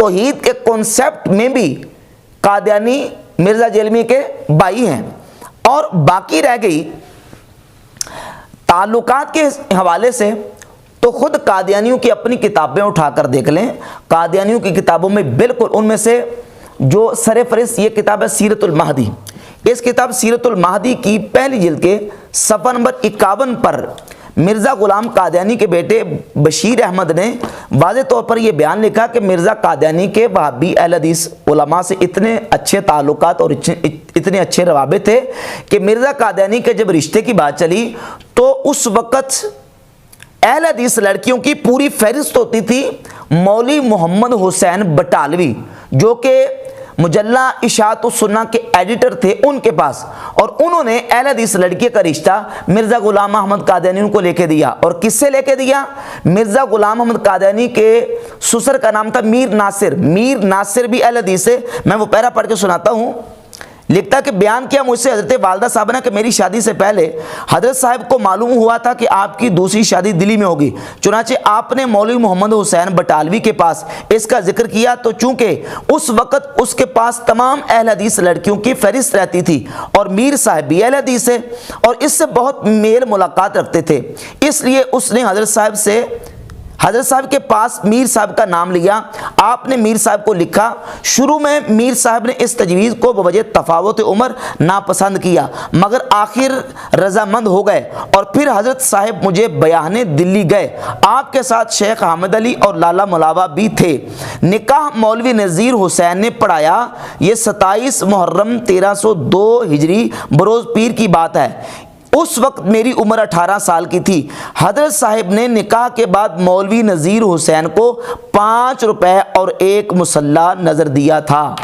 तौहीद के कॉन्सेप्ट में भी कादियानी मिर्ज़ा जेलमी के भाई हैं। और बाकी रह गई ताल्लुकात के हवाले से, तो खुद कादियानियों की अपनी किताबें उठाकर देख लें। कादियानियों की किताबों में बिल्कुल उनमें से जो सरफहरिस्त ये किताब है सीरतुल महदी। इस किताब सीरतुल महदी की पहली जिल्द के सफ़ा नंबर 51 पर मिर्ज़ा ग़ुलाम कादियानी के बेटे बशीर अहमद ने वाज़े तौर पर यह बयान लिखा कि मिर्ज़ा कादियानी के वहाबी अहल हदीस उलमा से इतने अच्छे ताल्लुकात और इतने अच्छे रवाबे थे कि मिर्ज़ा कादियानी के जब रिश्ते की बात चली तो उस वक़्त अहल हदीस लड़कियों की पूरी फहरिस्त होती थी मौलवी मोहम्मद हुसैन बटालवी, जो कि मुजल्ला इशाअतुस सुन्ना के एडिटर थे, उनके पास। और उन्होंने अहल हदीस लड़की का रिश्ता मिर्ज़ा ग़ुलाम अहमद कादियानी को लेके दिया। और किससे लेके दिया? मिर्ज़ा ग़ुलाम अहमद कादियानी के ससुर का नाम था मीर नासिर। मीर नासिर भी अहल हदीस है। मैं वो पैरा पढ़ के सुनाता हूँ। लिखता कि बयान किया मुझसे हज़रत वालदा साहब ने कि मेरी शादी से पहले हज़रत साहब को मालूम हुआ था कि आपकी दूसरी शादी दिल्ली में होगी। चुनांचे आपने मौलवी मोहम्मद हुसैन बटालवी के पास इसका जिक्र किया, तो चूंकि उस वक़्त उसके पास तमाम अहल हदीस लड़कियों की फहरिस्त रहती थी और मीर साहब भी अहल हदीस है और इससे बहुत मेल मुलाकात रखते थे, इसलिए उसने हज़रत साहब के पास मीर साहब का नाम लिया। आपने मीर साहब को लिखा। शुरू में मीर साहब ने इस तजवीज़ को बवजह तफावत उम्र नापसंद किया, मगर आखिर रजामंद हो गए और फिर हज़रत साहब मुझे बयाने दिल्ली गए। आपके साथ शेख अहमद अली और लाला मुलावा भी थे। निकाह मौलवी नज़ीर हुसैन ने पढ़ाया। ये 27 मुहर्रम 1302 हिजरी बरोज़ पीर की बात है। उस वक्त मेरी उम्र 18 साल की थी। हज़रत साहिब ने निकाह के बाद मौलवी नज़ीर हुसैन को 5 रुपए और 1 मुसल्ला नज़र दिया था।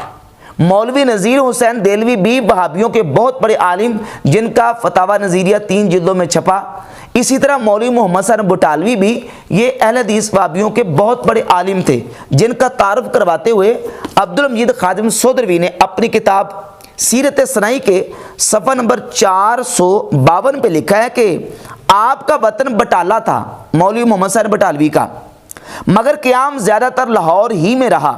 मौलवी नज़ीर हुसैन देलवी भी वहाबियों के बहुत बड़े आलिम, जिनका फतावा नज़ीरिया 3 जिल्दों में छपा। इसी तरह मौलवी मोहम्मद हसन बटालवी भी ये अहल हदीस वहाबियों के बहुत बड़े आलिम थे, जिनका तारुफ करवाते हुए अब्दुल मजीद खादिम सोदरवी ने अपनी किताब सीरत सनाई के सफ़ा नंबर 452 पे लिखा है कि आपका वतन बटाला था, मौलवी मोहम्मद हसन बटालवी का, मगर क़याम ज़्यादातर लाहौर ही में रहा।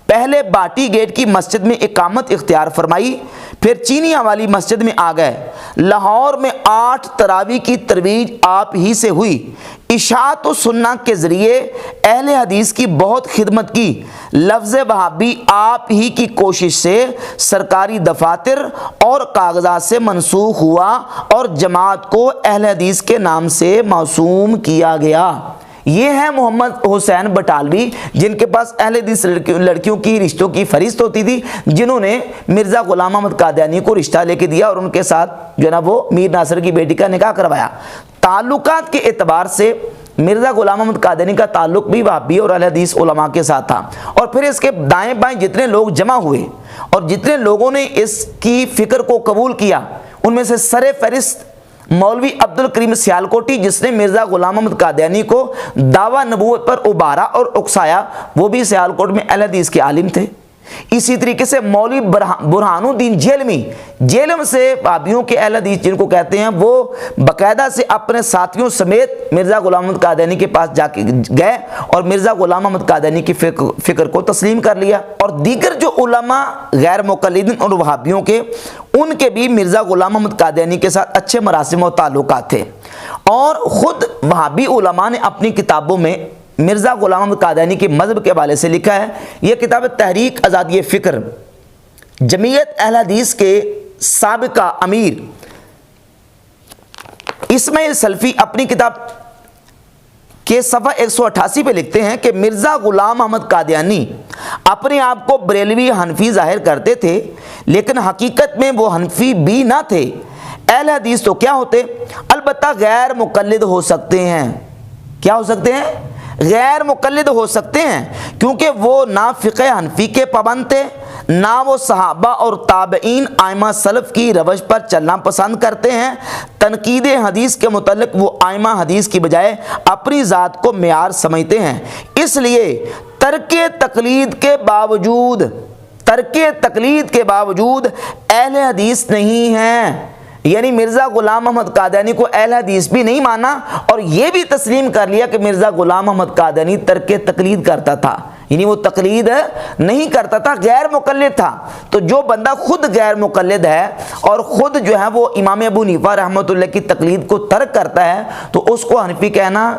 पहले बाटी गेट की मस्जिद में इकामत इख्तियार फरमाई, फिर चीनिया वाली मस्जिद में आ गए। लाहौर में 8 तरावी की तरवीज आप ही से हुई। इशाअतुस सुन्ना के ज़रिए अहले हदीस की बहुत खिदमत की। लफ्ज़ वहाबी आप ही की कोशिश से सरकारी दफातर और कागजात से मनसूख हुआ और जमात को अहले हदीस के नाम से मासूम किया गया। ये है मोहम्मद हुसैन बटालवी, जिनके पास अहले हदीस लड़कियों की रिश्तों की फहरिस्त होती थी, जिन्होंने मिर्ज़ा ग़ुलाम अहमद कादियानी को रिश्ता लेके दिया और उनके साथ जो ना वो मीर नासिर की बेटी का निकाह करवाया। ताल्लुकात के एतबार से मिर्ज़ा ग़ुलाम अहमद कादियानी का ताल्लुक भी वहाबी और अहले हदीस उलमा के साथ था। और फिर इसके दाएँ बाएँ जितने लोग जमा हुए और जितने लोगों ने इसकी फ़िक्र को कबूल किया, उनमें से सरे फहरिस्त मौलवी अब्दुल करीम सियालकोटी, जिसने मिर्ज़ा ग़ुलाम अहमद कादियानी को दावा नबूवत पर उबारा और उकसाया, वो भी सियालकोट में अहले हदीस के आलिम थे। इसी तरीके से मौलवी बुरहानुद्दीन जेलम से वहाबियों के अहले हदीस जिनको कहते हैं, वो बाकायदा से अपने साथियों समेत मिर्ज़ा ग़ुलाम अहमद कादियानी के पास जाके गए और मिर्ज़ा ग़ुलाम अहमद कादियानी की फ़िक्र को तस्लीम कर लिया। और दीगर जो उलमा गैर मुक़ल्लिदीन और वहाबियों के, उनके भी मिर्ज़ा ग़ुलाम अहमद कादियानी के साथ अच्छे मरासिम और ताल्लुकात थे। और ख़ुद वहाबी उलमा ने अपनी किताबों में मिर्ज़ा ग़ुलाम अहमद कादियानी के मज़हब के हवाले से लिखा है। यह किताब तहरीक आज़ादी फ़िक्र, जमीयत अहले हदीस के साबिका अमीर इस्माइल सल्फ़ी अपनी किताब के सफ़ा 188 पे लिखते हैं कि मिर्ज़ा ग़ुलाम अहमद कादियानी अपने आप को बरेलवी हनफी ज़ाहिर करते थे, लेकिन हकीकत में वो हनफी भी ना थे। अहले हदीस तो क्या होते? अलबत्ता गैर मुक़ल्लिद हो सकते हैं। क्या हो सकते हैं? गैर मुक़ल्लिद हो सकते हैं, क्योंकि वो ना फ़िक़्ह हनफी के पाबंद थे, ना वो सहाबा और ताबईन आइमा सलफ़ की रवश पर चलना पसंद करते हैं। तनकीद हदीस के मुतल्लिक़ वो आइमा हदीस की बजाय अपनी ज़ात को मेयार समझते हैं। इसलिए तर्के तक़लीद के बावजूद अहले हदीस नहीं हैं। यानी मिर्ज़ा ग़ुलाम अहमद कादियानी को अहले हदीस भी नहीं माना और ये भी तस्लीम कर लिया कि मिर्ज़ा ग़ुलाम अहमद कादियानी तर्के तक़लीद करता था। यानी वो तकलीद नहीं करता था, गैर मुकल्लिद था। तो जो बंदा खुद गैर मुकल्लिद है और ख़ुद जो है वो इमाम अबू हनीफा रहमतुल्लाह की तकलीद को तर्क करता है, तो उसको हनफी कहना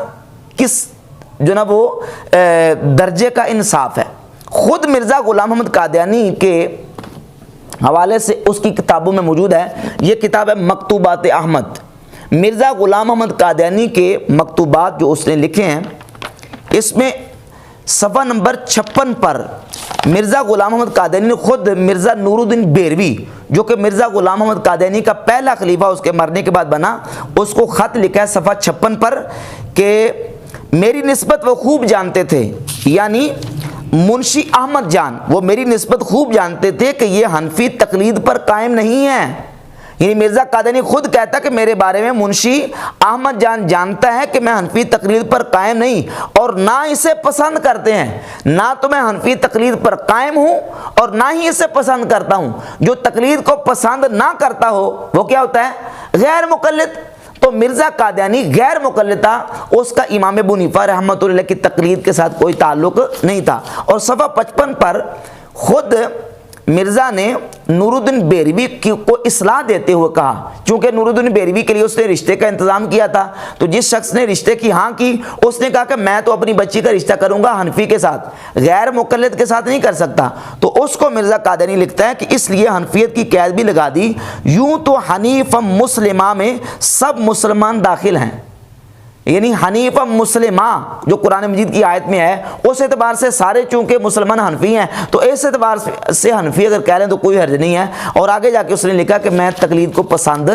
किस जो ना वो दर्जे का इंसाफ है। ख़ुद मिर्ज़ा ग़ुलाम अहमद कादियानी के हवाले से उसकी किताबों में मौजूद है, ये किताब है मकतूबात अहमद। मिर्ज़ा ग़ुलाम अहमद कादियानी के मकतूबात जो उसने लिखे हैं, इसमें सफ़ा नंबर 56 पर मिर्ज़ा ग़ुलाम अहमद कादियानी ने खुद मिर्ज़ा नूरुद्दीन बेरवी, जो कि मिर्ज़ा ग़ुलाम अहमद कादियानी का पहला खलीफा उसके मरने के बाद बना, उसको ख़त लिखा है सफ़ा 56 पर कि मेरी निस्बत वो खूब जानते थे, यानी मुंशी अहमद जान वो मेरी निस्बत खूब जानते थे कि ये हनफी तकलीद पर कायम नहीं है। यानी मिर्ज़ा कादियानी खुद कहता कि मेरे बारे में मुंशी अहमद जान जानता है कि मैं हनफी तकलीद पर कायम नहीं और ना इसे पसंद करते हैं। ना तो मैं हनफी तकलीद पर कायम हूँ और ना ही इसे पसंद करता हूँ। जो तकलीद को पसंद ना करता हो वो क्या होता है? गैर मुकल्लिद। तो मिर्ज़ा कादियानी गैर मुकल्लिद था, उसका इमाम अबू हनीफा रहमतुल्लाह की तकलीद के साथ कोई ताल्लुक नहीं था। और सफ़ा 55 पर खुद मिर्ज़ा ने नूरुद्दीन बेरवी को इस्लाह देते हुए कहा, क्योंकि नूरुद्दीन बेरवी के लिए उसने रिश्ते का इंतज़ाम किया था, तो जिस शख्स ने रिश्ते की हाँ की उसने कहा कि मैं तो अपनी बच्ची का रिश्ता करूँगा हनफी के साथ, गैर मुकल्लिद के साथ नहीं कर सकता। तो उसको मिर्ज़ा कादियानी लिखता है कि इसलिए हनफियत की कैद भी लगा दी। यूँ तो हनीफ मुस्लिमा में सब मुसलमान दाखिल हैं, यानी हनीफ मुस्लिमा जो कुरान मजीद की आयत में है, उस एतबार से सारे चूंकि मुसलमान हनफी हैं, तो इस एतबार से हनफी अगर कह लें तो कोई हर्ज नहीं है। और आगे जाके उसने लिखा कि मैं तकलीद को पसंद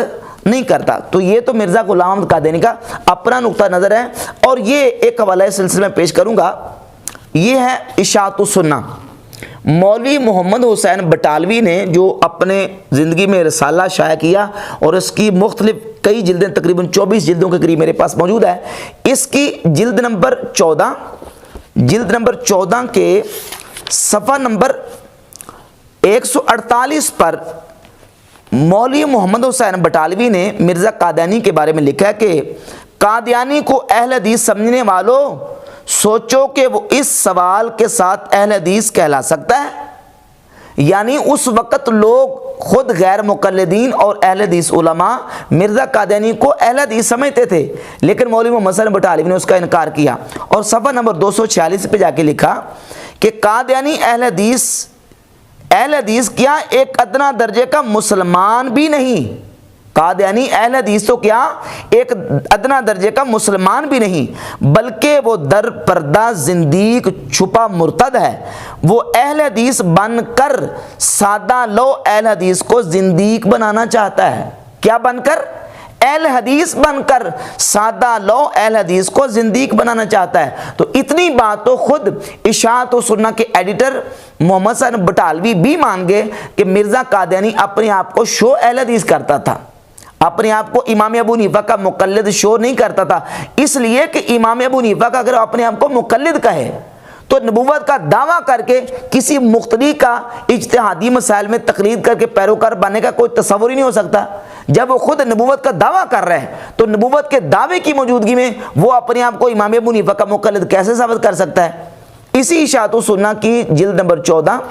नहीं करता। तो ये तो मिर्ज़ा ग़ुलाम अहमद कादियानी का अपना नुक्ता नज़र है। और ये एक हवाला इस सिलसिले में पेश करूँगा, ये है इशाअतुस सुन्ना। मौलवी मोहम्मद हुसैन बटालवी ने जो अपने ज़िंदगी में रसाला शाया किया और इसकी मुख्तलिफ कई जिल्दें, तकरीबन 24 जिल्दों के करीब मेरे पास मौजूद है। इसकी जिल्द नंबर 14 के सफ़ा नंबर 148 पर मौलवी मोहम्मद हुसैन बटालवी ने मिर्ज़ा कादियानी के बारे में लिखा है कि कादियानी को अहले हदीस समझने वालों सोचो कि वो इस सवाल के साथ अहले हदीस कहला सकता है। यानी उस वक़्त लोग खुद गैर मुक़ल्लिदीन और अहले हदीस उलमा मिर्ज़ा कादियानी को अहले हदीस समझते थे, लेकिन मौलवी मोहम्मद हुसैन बटालवी ने उसका इनकार किया और सफ़ा नंबर 246 पे जाके लिखा कि कादियानी अहले हदीस क्या एक अदना दर्जे का मुसलमान भी नहीं। कादियानी अहले हदीस तो क्या एक अदना दर्जे का मुसलमान भी नहीं, बल्कि वो दर पर्दा जिंदीक छुपा मुर्तद है। वो अहले हदीस बनकर सादा लो अहले हदीस को जिंदीक बनाना चाहता है। क्या बनकर? अहले हदीस बनकर सादा लो अहले हदीस को जिंदीक बनाना चाहता है। तो इतनी बात तो खुद इशाअतुस सुन्ना के एडिटर मोहम्मद हुसैन बटालवी भी मान गए कि मिर्ज़ा कादियानी अपने आप को शो अहले हदीस करता था, अपने आप को इमाम अबू हनीफा का मुकल्लिद शो नहीं करता था। इसलिए कि इमाम अबू हनीफा का अगर अपने आप को मुकल्लिद कहे तो नबूवत का दावा करके किसी मुख्तदी का इज्तिहादी मसाइल में तकलीद करके पैरोकार बनने का कोई तस्वुर ही नहीं हो सकता। जब वो खुद नबूवत का दावा कर रहे हैं तो नबूवत के दावे की मौजूदगी में वो अपने आप को इमाम अबू हनीफा का मुकल्लिद कैसे साबित कर सकता है? इसी इशाअतुस सुन्ना की जिल्द नंबर 14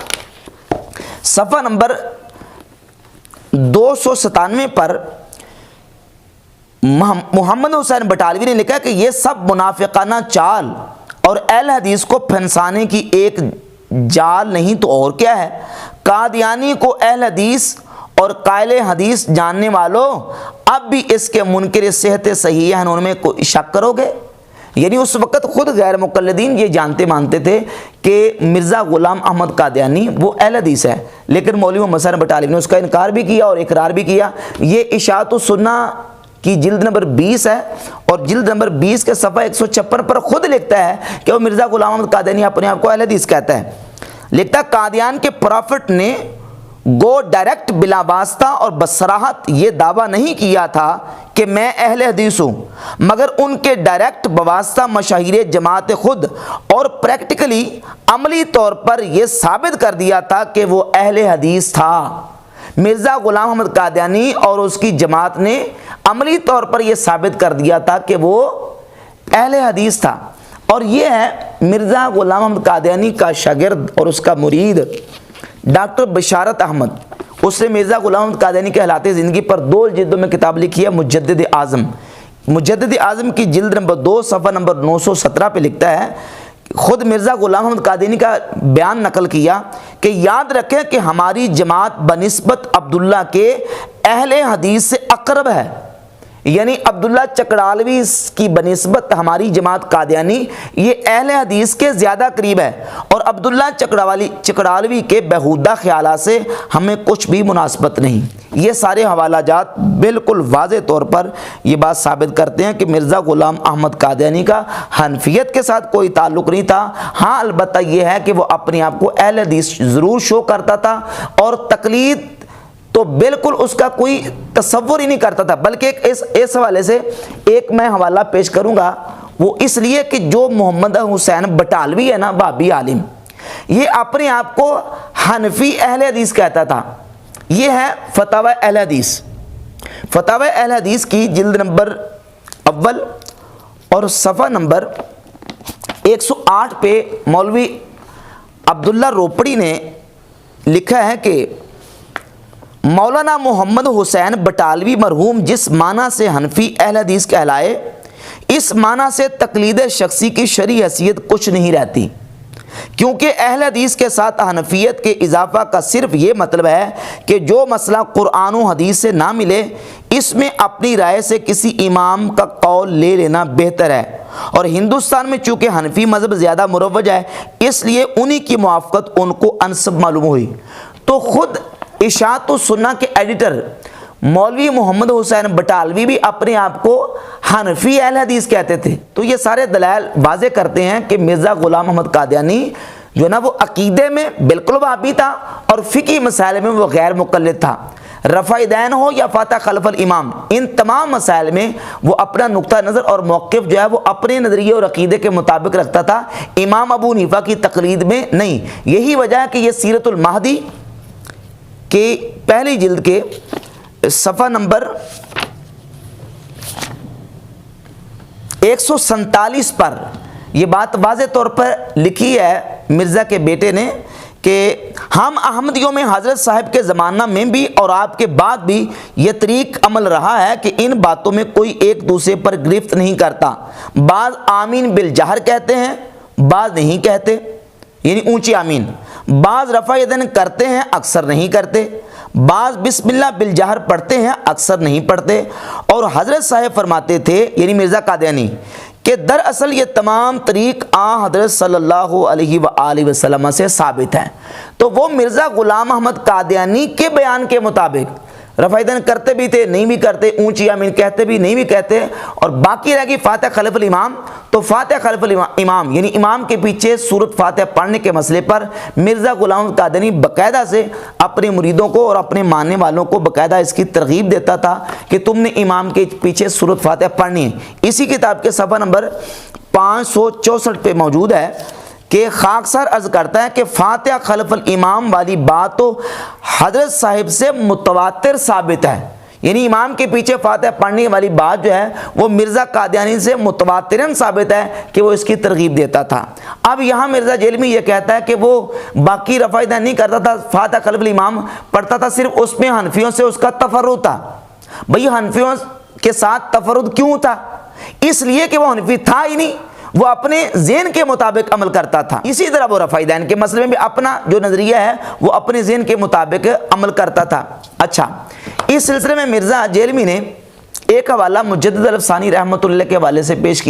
सफ़ा नंबर 297 पर मोहम्मद हुसैन बटालवी ने लिखा कि यह सब मुनाफिकाना चाल और अहले हदीस को फंसाने की एक जाल नहीं तो और क्या है। कादियानी को अहले हदीस और कायले हदीस जानने वालों अब भी इसके मुनकिर सेहत सही है उनमें कोई शक करोगे? यानी उस वक़्त खुद गैर मुक़ल्लिदीन ये जानते मानते थे कि मिर्ज़ा ग़ुलाम अहमद कादियानी वो अहले हदीस है, लेकिन मौलवी मोहम्मद हुसैन बटालवी ने उसका इनकार भी किया और इकरार भी किया। ये इशाअतुस सुन्ना की जिल्द नंबर 20 है और जिल्द नंबर 20 के सफ़ा 156 पर खुद लिखता है कि वो मिर्ज़ा ग़ुलाम अहमद कादियानी अपने आप को अहले हदीस कहता है। लिखता कादियान के प्रॉफिट ने गो डायरेक्ट बिला वास्ता और बसराहत ये दावा नहीं किया था कि मैं अहले हदीस हूँ, मगर उनके डायरेक्ट बवास्ता मशाहिर जमात खुद और प्रैक्टिकली अमली तौर पर यह साबित कर दिया था कि वो अहले हदीस था। मिर्ज़ा ग़ुलाम अहमद कादियानी और उसकी जमात ने अमली तौर पर यह साबित कर दिया था कि वो अहले हदीस था। और ये है मिर्ज़ा ग़ुलाम अहमद कादियानी का शागिर्द और उसका मुरीद डॉक्टर बशारत अहमद। उसने मिर्ज़ा ग़ुलाम अहमद कादियानी के हालात ज़िंदगी पर 2 जिल्दों में किताब लिखी है, मुजद्दिद आज़म। मुजद्दिद आज़म की जिल्द नंबर 2 सफ़ा नंबर 917 पे लिखता है, खुद मिर्ज़ा ग़ुलाम अहमद कादियानी का बयान नकल किया कि याद रखें कि हमारी जमात बनिस्बत अब्दुल्ला के अहले हदीस से अक़रब है। यानी अब्दुल्ला चकड़ालवी की बनिस्बत हमारी जमात कादियानी ये अहले हदीस के ज़्यादा करीब है, और अब्दुल्ला चकड़ालवी के बेहुदा ख्यालात से हमें कुछ भी मुनासबत नहीं। ये सारे हवालाजात बिल्कुल वाज़े तौर पर ये बात साबित करते हैं कि मिर्ज़ा ग़ुलाम अहमद कादियानी का हनफियत के साथ कोई ताल्लुक़ नहीं था। हाँ, अलबत्ता ये है कि वो अपने आप को अहले हदीस ज़रूर शो करता था, और तकलीद तो बिल्कुल उसका कोई तसव्वुर ही नहीं करता था। बल्कि इस हवाले से एक मैं हवाला पेश करूंगा, वो इसलिए कि जो मोहम्मद हुसैन बटालवी है ना, भाभी आलिम, ये अपने आप को हनफी अहले हदीस कहता था। ये है फतावा अहले हदीस। फतावा अहले हदीस की जिल्द नंबर अव्वल और सफ़ा नंबर 108 पे मौलवी अब्दुल्ला रोपड़ी ने लिखा है कि मौलाना मोहम्मद हुसैन बटालवी मरहूम जिस माना से हनफी अहल हदीस कहलाए, इस माना से तकलीद शख्सी की शरई हैसियत कुछ नहीं रहती, क्योंकि अहल हदीस के साथ हनफियत के इजाफा का सिर्फ ये मतलब है कि जो मसला कुरान व हदीस से ना मिले, इसमें अपनी राय से किसी इमाम का कौल ले लेना बेहतर है। और हिंदुस्तान में चूँकि हनफी मज़हब ज़्यादा मुरव्वज है, इसलिए उन्हीं की मुआफ़क़त उनको अनसब मालूम हुई। तो ख़ुद इशाअत सुन्ना के एडिटर मौलवी मोहम्मद हुसैन बटालवी भी अपने आप को हनफी अहल हदीस कहते थे। तो ये सारे दलाइल वाज़े करते हैं कि मिर्ज़ा ग़ुलाम अहमद कादियानी जो ना, वो अकीदे में बिल्कुल वाबी था, और फ़िक़ी मसाइल में वो गैर मुक़ल्लिद था। रफ़ा दैन हो या फ़ातिहा खल्फ़ल इमाम, इन तमाम मसाइल में वो अपना नुक्ता नज़र और मौक़िफ़ जो है वो अपने नज़रिए और अकीदे के मुताबिक रखता था, इमाम अबू हनीफ़ा की तक़लीद में नहीं। यही वजह है कि ये सीरतुल महदी के पहली जिल्द के सफ़ा नंबर 147 पर यह बात वाज़े तौर पर लिखी है मिर्ज़ा के बेटे ने कि हम अहमदियों में हज़रत साहब के ज़माना में भी और आपके बाद भी ये तरीक़ अमल रहा है कि इन बातों में कोई एक दूसरे पर गिरफ्त नहीं करता। बाज़ आमीन बिल जहर कहते हैं, बाज़ नहीं कहते, यानी ऊंची आमीन। बाज़ रफ़ा यदैन करते हैं, अक्सर नहीं करते। बाज़ बिस्मिल्लाह बिल जहर पढ़ते हैं, अक्सर नहीं पढ़ते। और हज़रत साहब फरमाते थे, यानी मिर्ज़ा कादियानी, कि दरअसल ये तमाम तरीक़ हज़रत सल्लल्लाहु अलैहि वसल्लम से साबित हैं। तो वो मिर्ज़ा ग़ुलाम अहमद कादियानी के बयान के मुताबिक रफ़ाइदन करते भी थे, नहीं भी करते, ऊंची आमीन कहते भी, नहीं भी कहते। और बाकी रह गई फ़ातिहा खल्फ़ल इमाम। तो फ़ातिहा खल्फ़ल इमाम यानी इमाम के पीछे सूरत फ़ातिहा पढ़ने के मसले पर मिर्ज़ा ग़ुलाम अहमद कादियानी बाकायदा से अपने मुरीदों को और अपने मानने वालों को बाकायदा इसकी तरगीब देता था कि तुमने इमाम के पीछे सूरत फ़ातिहा पढ़नी है। इसी किताब के सफ़ा नंबर 564 पे मौजूद है कि खाकसार अर्ज़ करता है कि फ़ातिहा खल्फ़ल इमाम वाली बात तो हज़रत साहिब से मुतवातिर साबित है, यानी इमाम के पीछे फ़ातिहा पढ़ने वाली बात जो है वो मिर्ज़ा कादियानी से मुतवातिरन साबित है कि वो इसकी तरगीब देता था। अब यहाँ मिर्ज़ा जेलमी ये कहता है कि वो बाकी रफ़ाइदान नहीं करता था, फ़ातिहा खल्फ़ल इमाम पढ़ता था, सिर्फ उसमें हनफियों से उसका तफर्रुद था। भाई हनफियों के साथ तफर्रुद क्यों था? इसलिए कि वो हनफी था ही नहीं, वो अपने ज़हन के मुताबिक अमल करता था। इसी तरह वो रफ़ाइदैन के मसले में भी अपना जो नज़रिया है वो अपने ज़हन के मुताबिक अमल करता था। अच्छा, इस सिलसिले में मिर्ज़ा जेलमी ने एक हवाला मुजद्दिद अल-अफ़सानी रहमतुल्लाह के हवाले से पेश किया।